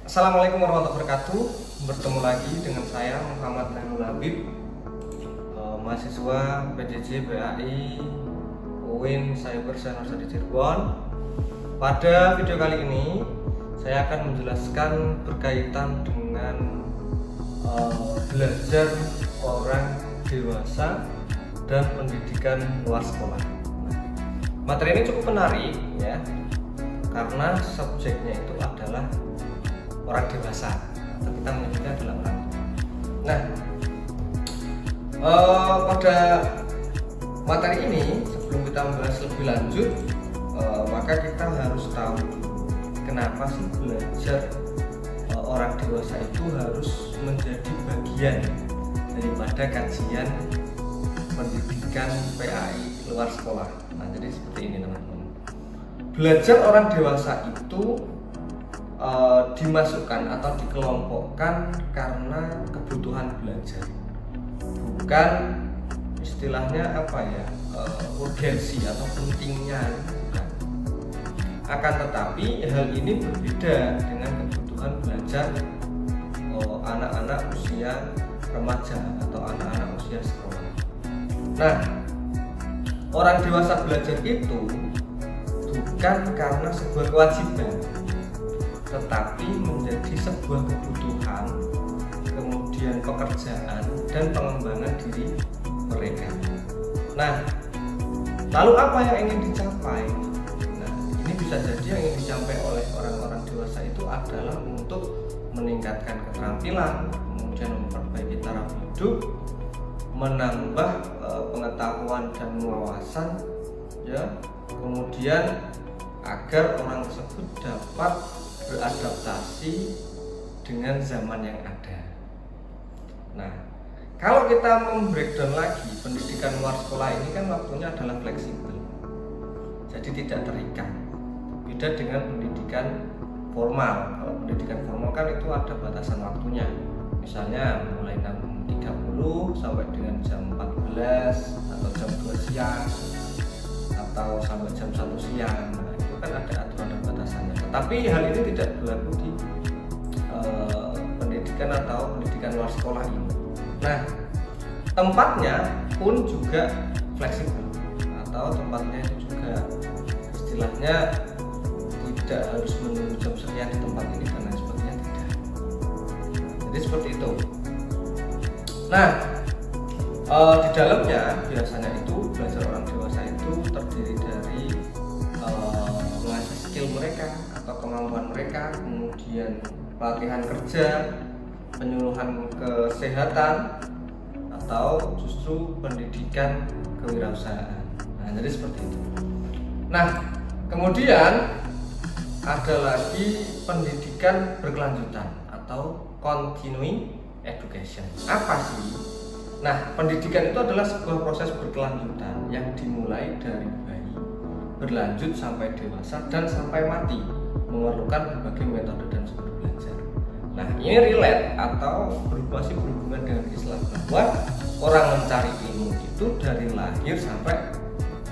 Assalamualaikum warahmatullahi wabarakatuh. Bertemu lagi dengan saya Muhammad Nailul Habib, mahasiswa PJJ BAI UIN Cyber Science di Cirebon. Pada video kali ini saya akan menjelaskan berkaitan dengan belajar orang dewasa dan pendidikan luar sekolah. Materi ini cukup menarik ya, karena subjeknya itu adalah orang dewasa, atau kita menyebutnya adalah orang tua. Nah, pada materi ini sebelum kita membahas lebih lanjut, maka kita harus tahu kenapa sih belajar orang dewasa itu harus menjadi bagian daripada kajian pendidikan PAI luar sekolah. Nah, jadi seperti ini teman-teman. Belajar orang dewasa itu dimasukkan atau dikelompokkan karena kebutuhan belajar, bukan istilahnya urgensi atau pentingnya, bukan. Akan tetapi hal ini berbeda dengan kebutuhan belajar anak-anak usia remaja atau anak-anak usia sekolah. Nah, orang dewasa belajar itu bukan karena sebuah kewajiban, tetapi menjadi sebuah kebutuhan, kemudian pekerjaan dan pengembangan diri mereka. Nah, lalu apa yang ingin dicapai? Nah, ini bisa jadi yang ingin dicapai oleh orang-orang dewasa itu adalah untuk meningkatkan keterampilan, kemudian memperbaiki taraf hidup, menambah pengetahuan dan wawasan, ya, kemudian agar orang tersebut dapat beradaptasi dengan zaman yang ada. Nah, kalau kita membreakdown lagi, pendidikan luar sekolah ini kan waktunya adalah fleksibel, jadi tidak terikat. Beda dengan pendidikan formal. Kalau pendidikan formal kan itu ada batasan waktunya, misalnya mulai 6.30 sampai dengan jam 14 atau jam 2 siang atau sampai jam 1 siang. Nah, itu kan ada aturan dan batasannya. Tetapi hal ini tidak berlaku di pendidikan atau pendidikan luar sekolah ini. Nah, tempatnya pun juga fleksibel, atau tempatnya itu juga istilahnya tidak harus menunggu jam sekian di tempat ini dan lain sebagainya, tidak. Jadi seperti itu. Nah, di dalamnya biasanya itu belajar orang dewasa itu terdiri dari mengasah skill mereka atau kemampuan mereka, kemudian pelatihan kerja, penyuluhan kesehatan, atau justru pendidikan kewirausahaan. Nah, jadi seperti itu. Nah, kemudian ada lagi pendidikan berkelanjutan atau continuing education. Apa sih? Nah, pendidikan itu adalah sebuah proses berkelanjutan yang dimulai dari bayi, berlanjut sampai dewasa dan sampai mati, memerlukan berbagai metode dan sumber belajar. Nah, ini relate atau masih berhubungan dengan Islam, bahwa orang mencari ilmu itu dari lahir sampai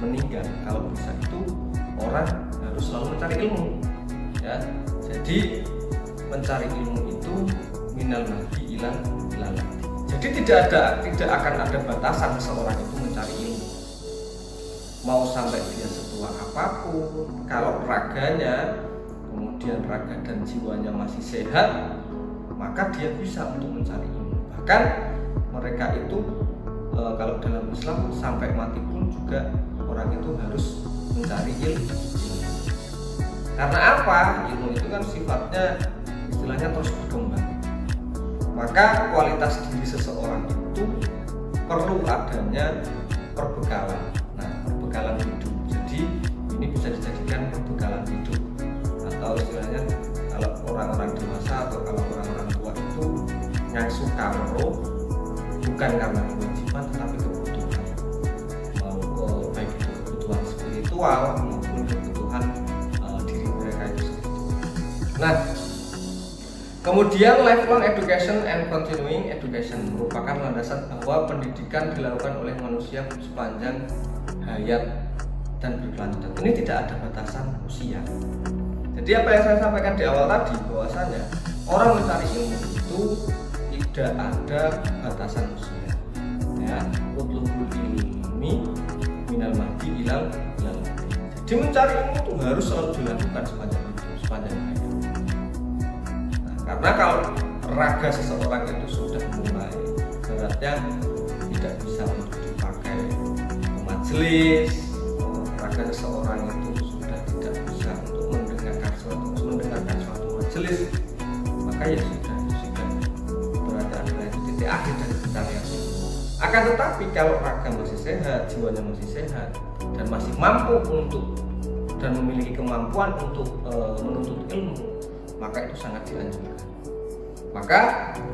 meninggal. Kalau bisa itu orang harus selalu mencari ilmu, ya. Jadi mencari ilmu itu minal mahdi ilal lahdi. Jadi tidak akan ada batasan seseorang itu mencari ilmu, mau sampai dia setua apapun. Kalau raganya, kemudian raga dan jiwanya masih sehat, maka dia bisa untuk mencari ilmu. Bahkan mereka itu kalau dalam Islam sampai mati pun juga orang itu harus mencari ilmu. Karena apa? Ilmu itu kan sifatnya istilahnya terus berkembang. Maka kualitas diri seseorang itu perlu adanya perbekalan. Nah, perbekalan hidup. Jadi ini bisa dijadikan perbekalan hidup, atau istilahnya kalau orang-orang dewasa atau kalau orang-orang tua itu ngasuh kamro bukan karena kewajiban tetapi kebutuhan, baik itu kebutuhan spiritual maupun kebutuhan diri mereka itu sendiri. Nah, kemudian lifelong education and continuing education merupakan landasan bahwa pendidikan dilakukan oleh manusia sepanjang hayat dan berkelanjutan. Ini tidak ada batasan usia. Jadi apa yang saya sampaikan di awal tadi, bahwasanya orang mencari ilmu itu tidak ada batasan usia. Ya, utlubul ilmi minal mahdi ilal. Jadi mencari ilmu itu harus selalu dilakukan sepanjang hayat. Nah, karena kalau raga seseorang itu sudah mulai beratnya tidak bisa untuk dipakai ke majelis, raga seseorang itu sudah tidak bisa untuk mendengarkan suatu majelis, maka ya sudah berarti adalah titik akhir dari pencarian. Akan tetapi kalau raga masih sehat, jiwanya masih sehat dan masih mampu dan memiliki kemampuan untuk menuntut ilmu, maka itu sangat dianjurkan. Maka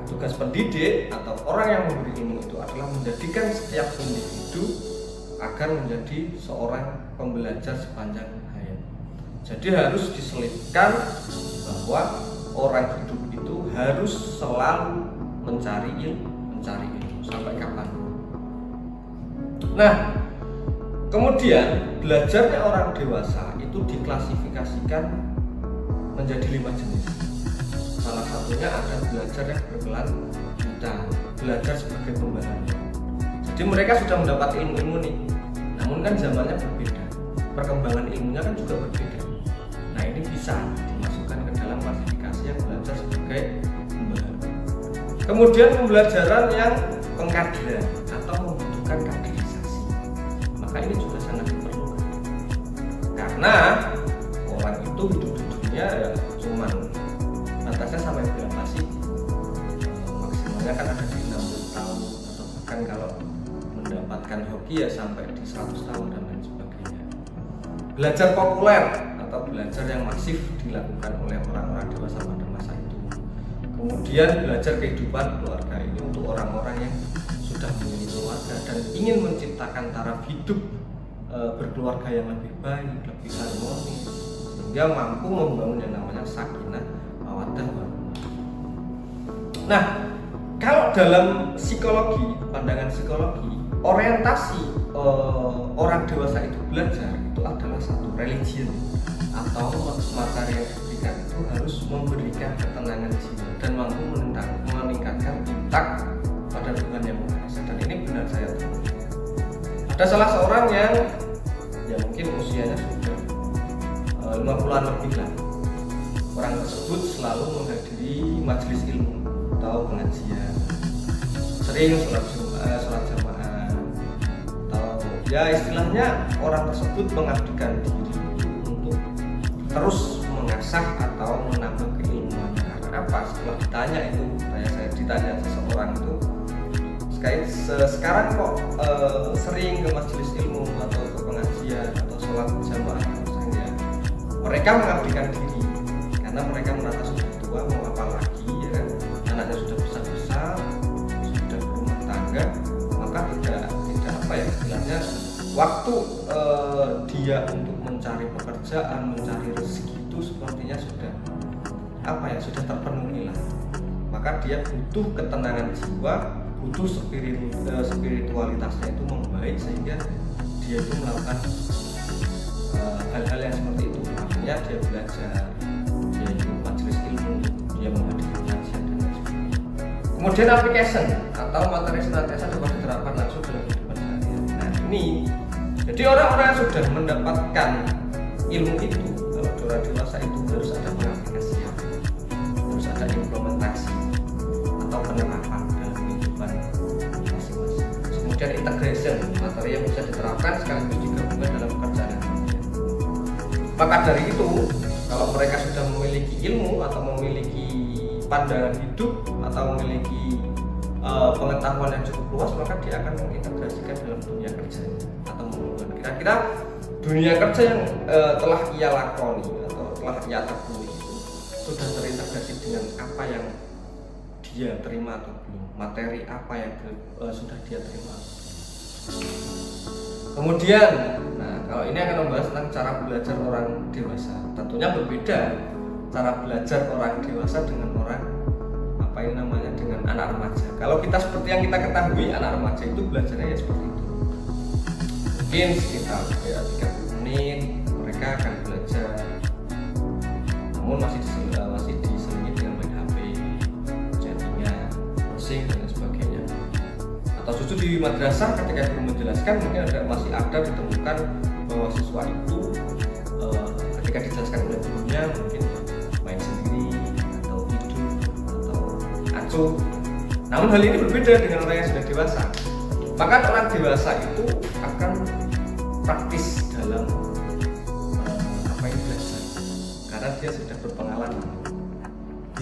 tugas pendidik atau orang yang memberi ilmu itu adalah menjadikan setiap individu agar menjadi seorang pembelajar sepanjang hayat. Jadi harus diselipkan bahwa orang hidup itu harus selalu mencari ilmu sampai kapan. Nah, kemudian belajarnya orang dewasa itu diklasifikasikan menjadi 5 jenis. Salah satunya ada belajar yang berkelanjutan, belajar sebagai pembaharu. Jadi mereka sudah mendapat ilmu nih, namun kan zamannya berbeda, perkembangan ilmunya kan juga berbeda. Nah, ini bisa dimasukkan ke dalam klasifikasi yang belajar sebagai pembaharu. Kemudian pembelajaran yang pengkaderan atau membutuhkan kaderisasi, maka ini juga sangat diperlukan karena orang itu hidup-hidupnya ya cuman batasnya sampai berapa sih? Maksimalnya kan ada di 60 tahun atau bahkan kalau mendapatkan hoki ya sampai di 100 tahun dan lain sebagainya. Belajar populer atau belajar yang masif dilakukan oleh orang-orang dewasa pada masa itu. Kemudian belajar kehidupan keluarga ini untuk orang-orang yang sudah memiliki keluarga dan ingin menciptakan taraf hidup berkeluarga yang lebih baik, lebih harmonis, sehingga mampu membangun yang namanya sakinah mawaddah warahmah. Nah, kalau dalam psikologi, pandangan psikologi, orientasi orang dewasa itu belajar itu adalah satu religion atau materi yang diberikan itu harus memberikan ketenangan jiwa dan mampu meningkatkan intak pada Tuhan yang Maha Esa. Dan ini benar saya tahu. Ada salah seorang yang ya mungkin usianya sudah 50-an lebih lah. Orang tersebut selalu menghadiri majelis ilmu atau pengajian, sering sholat jamaah, atau ya istilahnya orang tersebut mengabdikan diri untuk terus mengasah atau menambah keilmuannya. Karena apa? Setelah saya ditanya seseorang itu, sekarang kok sering ke majelis ilmu atau ke pengajian atau sholat jamaah? Mereka mengabdikan diri karena mereka merasa sudah tua, mau apa lagi ya kan, anaknya sudah besar, sudah berumah tangga, maka tidak apa ya istilahnya waktu dia untuk mencari pekerjaan, mencari rezeki itu sepertinya sudah sudah terpenuhi lah. Maka dia butuh ketenangan jiwa, butuh spiritualitasnya itu membaik sehingga dia itu melakukan hal-hal yang seperti itu. Artinya dia belajar, dia ikut majelis ilmu, dia menghadiri pengajian dan lain sebagainya. Kemudian application atau materi senantiasa dapat diterapkan langsung dalam kehidupan sehari-hari. Nah ini, jadi orang-orang yang sudah mendapatkan ilmu itu, kalau orang dewasa itu harus ada pengaplikasian, harus ada implementasi atau penerapan dalam kehidupan masing-masing. Kemudian integration, materi yang bisa diterapkan sekaligus digabungkan dalam pekerjaan. Maka dari itu, kalau mereka sudah memiliki ilmu atau memiliki pandangan hidup atau memiliki pengetahuan yang cukup luas, maka dia akan mengintegrasikan dalam dunia kerja atau mengubah kira-kira dunia kerja yang telah ia lakoni atau telah ia tekuni itu sudah terintegrasi dengan apa yang dia terima atau belum, materi apa yang sudah dia terima. Kemudian, nah kalau ini akan membahas tentang cara belajar orang dewasa. Tentunya berbeda cara belajar orang dewasa dengan orang dengan anak remaja. Kalau kita seperti yang kita ketahui, anak remaja itu belajarnya ya seperti itu. Mungkin sekitar 30 menit mereka akan belajar, namun masih diselingi dengan main HP. justru di madrasah ketika guru menjelaskan mungkin masih ada ditemukan bahwa siswa itu ketika dijelaskan oleh gurunya mungkin main sendiri atau tidur atau acuh. Namun hal ini berbeda dengan orang yang sudah dewasa. Maka orang dewasa itu akan praktis dalam apa yang belajar, karena dia sudah berpengalaman.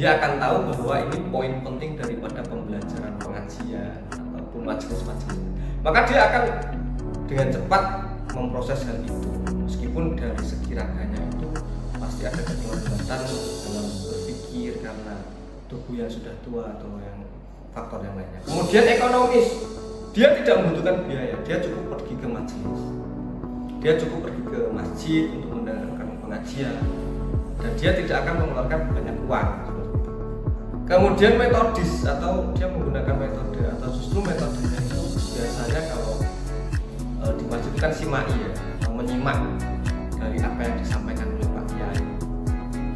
Dia akan tahu bahwa ini poin penting daripada pembelajaran pengajian ataupun majelis-majelis. Maka dia akan dengan cepat memproses hal itu, meskipun dari segi raganya itu pasti ada keterlambatan dalam berpikir karena tubuh yang sudah tua atau yang faktor yang lainnya. Kemudian ekonomis, dia tidak membutuhkan biaya, dia cukup pergi ke majelis, dia cukup pergi ke masjid untuk mendengarkan pengajian, dan dia tidak akan mengeluarkan banyak uang. Kemudian metodis, atau dia menggunakan metode, atau justru metodenya itu biasanya kalau di masjid itu kan simai ya, menyimak dari apa yang disampaikan oleh Pak Kiai,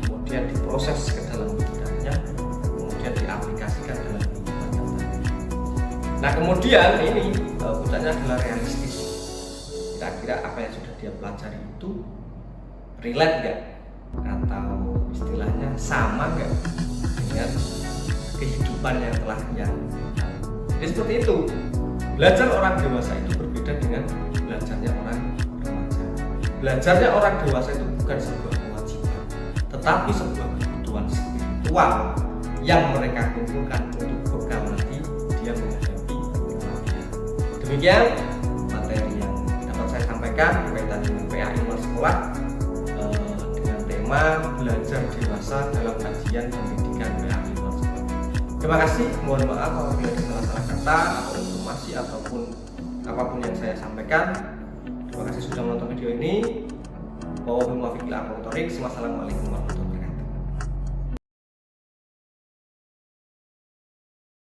kemudian diproses ke dalam pikirannya, kemudian diaplikasikan dalam kehidupan nyata. Nah kemudian ini puncaknya adalah realistis. Kira-kira apa yang sudah dia pelajari itu relate nggak, atau istilahnya sama nggak dengan kehidupan yang telah dia. Jadi seperti itu. Belajar orang dewasa itu berbeda dengan belajarnya orang remaja. Belajarnya orang dewasa itu bukan sebuah kewajiban, tetapi sebuah kebutuhan spiritual yang mereka kumpulkan untuk bekal nanti dia menghadapi kematian. Demikian materi yang dapat saya sampaikan berkaitan dengan PAI luar sekolah dengan tema belajar dewasa dalam kajian pendidikan PAI luar sekolah. Terima kasih, mohon maaf apabila ada salah-salah kata atau informasi ataupun apapun yang saya sampaikan. Terima kasih sudah menonton video ini. Wassalamualaikum warahmatullahi wabarakatuh.